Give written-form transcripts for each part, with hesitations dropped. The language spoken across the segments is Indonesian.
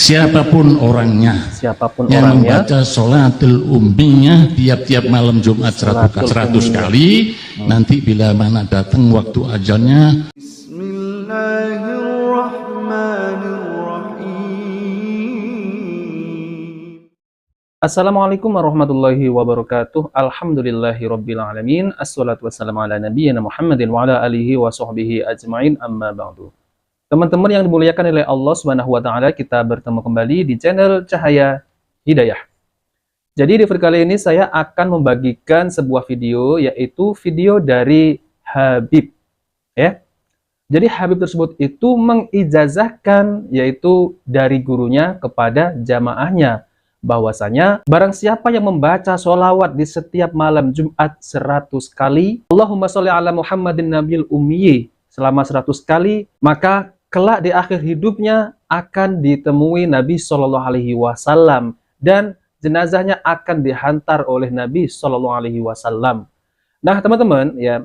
Siapapun orangnya yang membaca sholatul ummiyah tiap-tiap malam Jumat 100 kali, nanti bila mana datang waktu ajalnya. Assalamualaikum warahmatullahi wabarakatuh. Alhamdulillahirabbil alamin. Assalatu wassalamu ala nabiyyina Muhammadin wa ala alihi wa sahbihi ajmain, amma ba'du. Teman-teman yang dimuliakan oleh Allah Subhanahu wa taala, kita bertemu kembali di channel Cahaya Hidayah. Jadi di video kali ini saya akan membagikan sebuah video, yaitu video dari Habib, ya. Jadi Habib tersebut itu mengijazahkan, yaitu dari gurunya kepada jamaahnya, bahwasanya barang siapa yang membaca sholawat di setiap malam Jumat 100 kali, Allahumma sholli ala Muhammadin nabiyil ummi, selama 100 kali, maka kelak di akhir hidupnya akan ditemui Nabi Shallallahu Alaihi Wasallam dan jenazahnya akan dihantar oleh Nabi Shallallahu Alaihi Wasallam. Nah teman-teman, ya,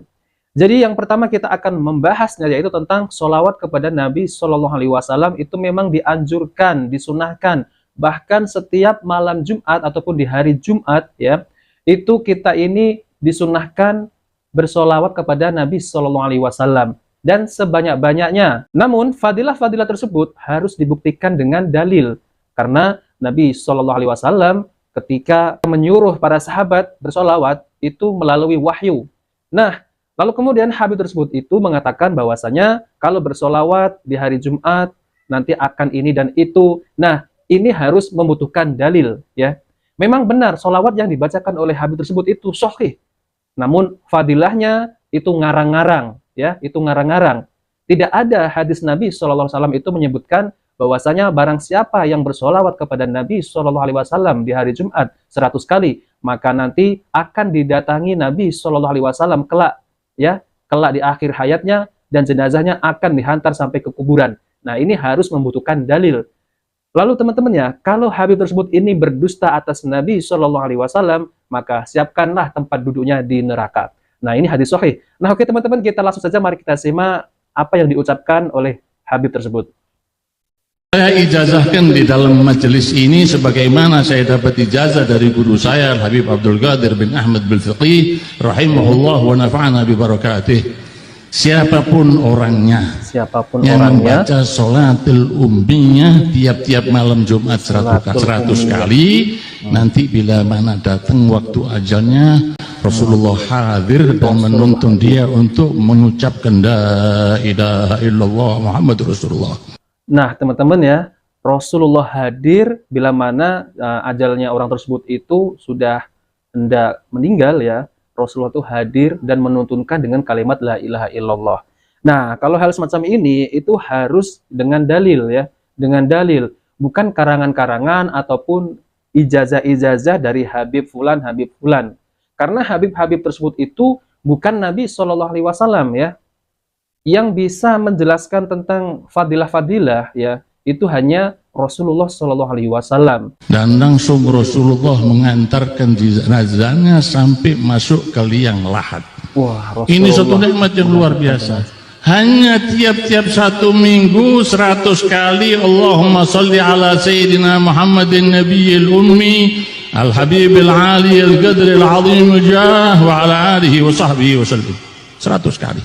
jadi yang pertama kita akan membahasnya yaitu tentang sholawat kepada Nabi Shallallahu Alaihi Wasallam. Itu memang dianjurkan, disunahkan, bahkan setiap malam Jumat ataupun di hari Jumat, ya, itu kita ini disunahkan bersolawat kepada Nabi Shallallahu Alaihi Wasallam dan sebanyak-banyaknya. Namun fadilah-fadilah tersebut harus dibuktikan dengan dalil, karena Nabi Shallallahu Alaihi Wasallam ketika menyuruh para sahabat bersolawat itu melalui wahyu. Nah, lalu kemudian Habib tersebut itu mengatakan bahwasanya kalau bersolawat di hari Jumat nanti akan ini dan itu. Nah, ini harus membutuhkan dalil, ya. Memang benar solawat yang dibacakan oleh Habib tersebut itu sahih, namun fadilahnya itu ngarang-ngarang, ya, itu ngarang-ngarang. Tidak ada hadis Nabi SAW itu menyebutkan bahwasanya barang siapa yang bersolawat kepada Nabi SAW di hari Jumat 100 kali, maka nanti akan didatangi Nabi SAW kelak, ya, kelak di akhir hayatnya, dan jenazahnya akan dihantar sampai ke kuburan. Nah, ini harus membutuhkan dalil. Lalu teman-teman, ya, kalau Habib tersebut ini berdusta atas Nabi SAW, maka siapkanlah tempat duduknya di neraka. Nah, ini hadis sahih. Nah, oke teman-teman, kita langsung saja, mari kita simak apa yang diucapkan oleh Habib tersebut. Saya ijazahkan di dalam majelis ini sebagaimana saya dapat ijazah dari guru saya Habib Abdul Qadir bin Ahmad bil Fiqih rahimahullah wa nafa'ana bi barakatih. Siapapun orangnya yang membaca sholatul ummiyah tiap-tiap malam Jumat 100 kali, nanti bila mana datang waktu ajalnya, Rasulullah hadir dan menuntun dia untuk mengucapkan la ilaha illallah Muhammad Rasulullah. Nah teman-teman, ya, Rasulullah hadir bila mana ajalnya orang tersebut itu sudah hendak meninggal, ya. Rasulullah itu hadir dan menuntunkan dengan kalimat la ilaha illallah. Nah, kalau hal semacam ini itu harus dengan dalil, ya, dengan dalil, bukan karangan-karangan ataupun ijazah-ijazah dari Habib Fulan, Habib Fulan. Karena Habib-Habib tersebut itu bukan Nabi Shallallahu Alaihi Wasallam, ya. Yang bisa menjelaskan tentang fadilah-fadilah, ya, itu hanya Rasulullah Shallallahu Alaihi Wasallam. Dan langsung Rasulullah mengantarkan jenazahnya sampai masuk ke liang lahat. Wah, ini suatu nikmat yang luar biasa. Hanya tiap-tiap 1 minggu 100 kali Allahumma salli ala Sayyidina Muhammadin nabiyil ummi al-habibil ali al-qadril azim jah wa ala alihi wa sahbihi wa sallim. 100 kali.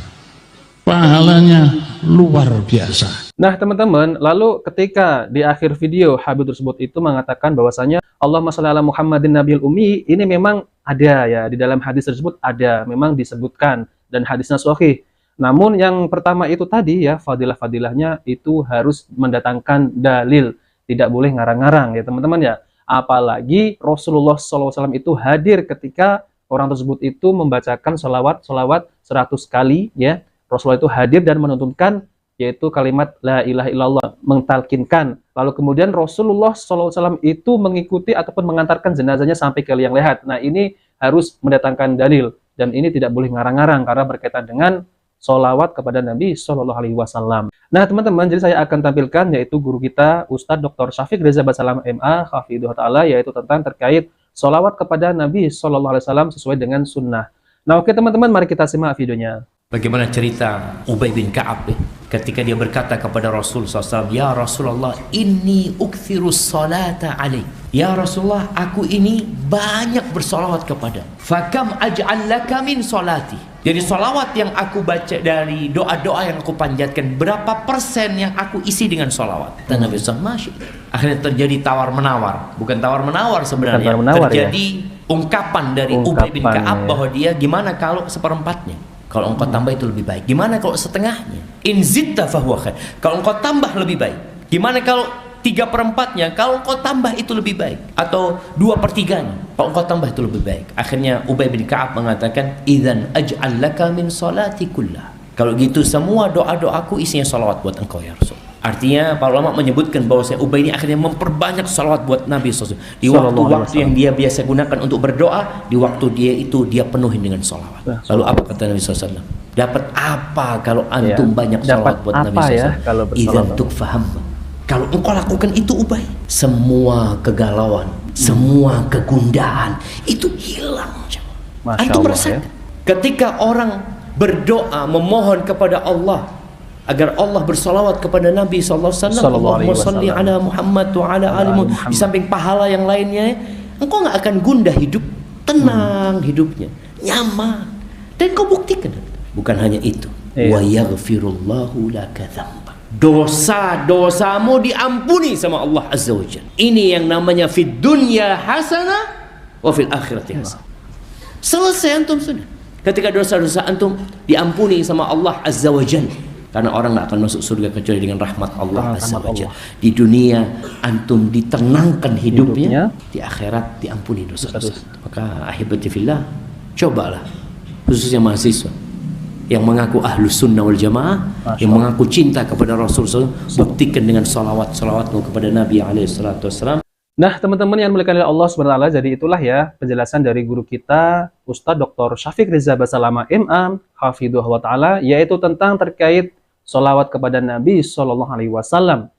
Pahalanya luar biasa. Nah teman-teman, lalu ketika di akhir video Habib tersebut itu mengatakan bahwasanya Allahumma sholli ala Muhammadin nabiyil ummi, ini memang ada, ya, di dalam hadis tersebut ada, memang disebutkan dan hadisnya sahih. Namun yang pertama itu tadi, ya, fadilah-fadilahnya itu harus mendatangkan dalil, tidak boleh ngarang-ngarang, ya teman-teman, ya. Apalagi Rasulullah SAW itu hadir ketika orang tersebut itu membacakan sholawat 100 kali, ya. Rasulullah itu hadir dan menuntunkan, yaitu kalimat la ilaha illallah, mentalkinkan. Lalu kemudian Rasulullah SAW itu mengikuti ataupun mengantarkan jenazahnya sampai ke liang lahat. Nah, ini harus mendatangkan dalil, dan ini tidak boleh ngarang-ngarang karena berkaitan dengan sholawat kepada Nabi Shallallahu Alaihi Wasallam. Nah teman-teman, jadi saya akan tampilkan yaitu guru kita Ustadz Dr. Syafiq Reza Basalam MA Hafidhullah Ta'ala, yaitu tentang terkait sholawat kepada Nabi Shallallahu Alaihi Wasallam sesuai dengan sunnah. Nah oke teman-teman, mari kita simak videonya. Bagaimana cerita Ubay bin Ka'ab ketika dia berkata kepada Rasul SAW, "Ya Rasulullah, inni ukthirus salata alaik." Ya Rasulullah, aku ini banyak bersolawat kepada. Fakam aj'al laka min salati. Jadi solawat yang aku baca dari doa-doa yang aku panjatkan, berapa persen yang aku isi dengan solawat? Dan Nabi SAW, masya. Akhirnya terjadi tawar-menawar. Bukan tawar-menawar sebenarnya. Tawar-menawar, terjadi ungkapan dari Ubay bin Ka'ab bahwa dia, gimana kalau seperempatnya? Kalau engkau tambah itu lebih baik. Gimana kalau setengahnya? In zitta fahuwa khair. Kalau engkau tambah lebih baik. Gimana kalau 3/4-nya? Kalau engkau tambah itu lebih baik. Atau 2/3-nya? Kalau engkau tambah itu lebih baik. Akhirnya Ubay bin Ka'ab mengatakan, "Idzan aj'al laka min salati kullah." Kalau gitu semua doa-doaku isinya salawat buat engkau ya Rasul. Artinya para ulama menyebutkan bahwa Ubay ini akhirnya memperbanyak salawat buat Nabi SAW. Di waktu-waktu yang dia biasa gunakan untuk berdoa, di waktu dia itu dia penuhin dengan salawat. Lalu apa kata Nabi SAW? Dapat apa kalau antum banyak salawat buat Nabi SAW? Idzan tukfaham. Kalau engkau lakukan itu Ubay, semua kegalauan, semua kegundahan itu hilang. Antum merasakan ketika orang berdoa memohon kepada Allah agar Allah bersalawat kepada Nabi SAW, Allahumma salli ala Muhammad wa ala ali Muhammad, di samping pahala yang lainnya, engkau nggak akan gundah hidup, tenang hidupnya, nyaman. Dan kau buktikan, bukan hanya itu, wa yaghfirullahu laka dzambak, dosa-dosamu diampuni sama Allah Azza wa Jalla. Ini yang namanya fid dunya hasanah wa fil akhirati hasanah. Selesai antum sudah. Ketika dosa-dosa antum diampuni sama Allah Azza wa Jalla. Karena orang nggak akan masuk surga kecuali dengan rahmat Allah Azza wa Jalla. Di dunia antum ditenangkan hidupnya, di akhirat diampuni dosa-dosa. Maka ahibati fillah, cobalah khususnya mahasiswa yang mengaku ahlus sunnah wal jamaah, yang mengaku cinta kepada Rasul SAW, buktikan dengan salawatmu kepada Nabi SAW. Nah, teman-teman yang dimuliakan oleh Allah SWT, jadi itulah ya penjelasan dari guru kita, Ustadz Dr. Syafiq Riza Basalama Imam, Hafidhuhu wa ta'ala, yaitu tentang terkait sholawat kepada Nabi Shallallahu Alaihi Wasallam.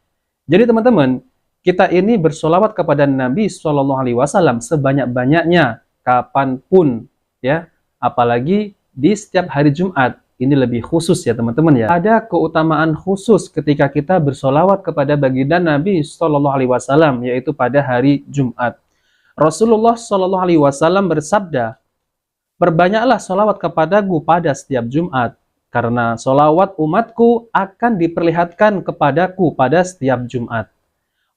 Jadi teman-teman, kita ini bersolawat kepada Nabi Shallallahu Alaihi Wasallam sebanyak-banyaknya, kapanpun, ya. Apalagi di setiap hari Jumat. Ini lebih khusus ya teman-teman ya. Ada keutamaan khusus ketika kita bersolawat kepada baginda Nabi Shallallahu Alaihi Wasallam, yaitu pada hari Jumat. Rasulullah Shallallahu Alaihi Wasallam bersabda, "Perbanyaklah solawat kepadaku pada setiap Jumat, karena solawat umatku akan diperlihatkan kepadaku pada setiap Jumat.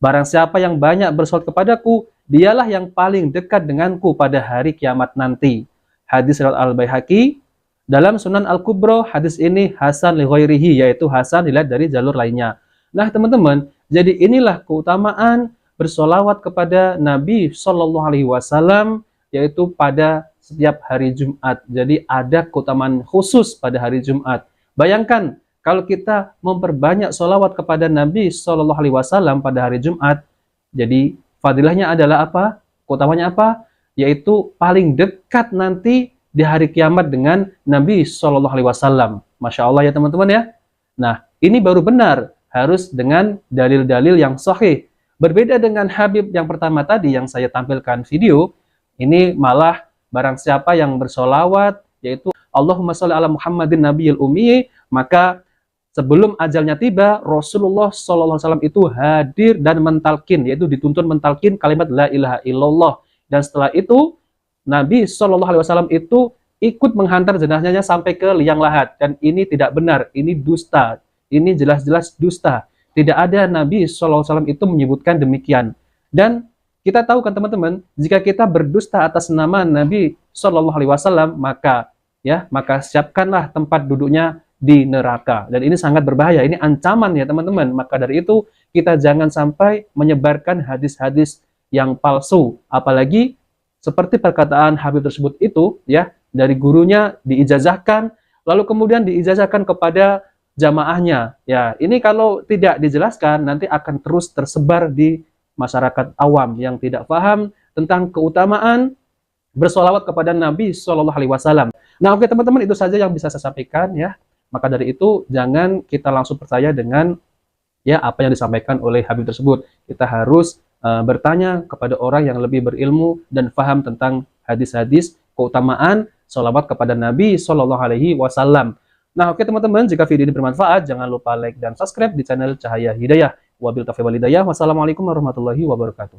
Barang siapa yang banyak bersolawat kepadaku, dialah yang paling dekat denganku pada hari kiamat nanti." Hadis riwayat Al-Baihaqi. Dalam Sunan Al-Kubra, hadis ini hasan li ghairihi, yaitu hasan dilihat dari jalur lainnya. Nah teman-teman, jadi inilah keutamaan bersolawat kepada Nabi Shallallahu Alaihi Wasallam, yaitu pada setiap hari Jumat. Jadi ada keutamaan khusus pada hari Jumat. Bayangkan kalau kita memperbanyak sholawat kepada Nabi Shallallahu Alaihi Wasallam pada hari Jumat, jadi fadilahnya adalah apa? Keutamanya apa? Yaitu paling dekat nanti di hari kiamat dengan Nabi Shallallahu Alaihi Wasallam. Masya Allah ya teman-teman ya. Nah ini baru benar, harus dengan dalil-dalil yang sahih. Berbeda dengan Habib yang pertama tadi yang saya tampilkan video, ini malah barang siapa yang bersolawat, yaitu Allahumma sholli ala Muhammadin nabiyil ummi, maka sebelum ajalnya tiba, Rasulullah SAW itu hadir dan mentalkin, yaitu dituntun mentalkin kalimat la ilaha illallah. Dan setelah itu, Nabi SAW itu ikut menghantar jenazahnya sampai ke liang lahat. Dan ini tidak benar, ini dusta. Ini jelas-jelas dusta. Tidak ada Nabi SAW itu menyebutkan demikian. Dan kita tahu kan teman-teman, jika kita berdusta atas nama Nabi Shallallahu Alaihi Wasallam, maka siapkanlah tempat duduknya di neraka. Dan ini sangat berbahaya, ini ancaman ya teman-teman. Maka dari itu kita jangan sampai menyebarkan hadis-hadis yang palsu, apalagi seperti perkataan Habib tersebut itu ya, dari gurunya diijazahkan, lalu kemudian diijazahkan kepada jamaahnya. Ya, ini kalau tidak dijelaskan nanti akan terus tersebar di masyarakat awam yang tidak paham tentang keutamaan bersolawat kepada Nabi Shallallahu Alaihi Wasallam. Nah, oke teman-teman, itu saja yang bisa saya sampaikan ya. Maka dari itu jangan kita langsung percaya dengan ya apa yang disampaikan oleh Habib tersebut. Kita harus bertanya kepada orang yang lebih berilmu dan paham tentang hadis-hadis keutamaan sholawat kepada Nabi Shallallahu Alaihi Wasallam. Nah, oke teman-teman, jika video ini bermanfaat, jangan lupa like dan subscribe di channel Cahaya Hidayah. Wabil taufiq wal hidayah. Wassalamualaikum warahmatullahi wabarakatuh.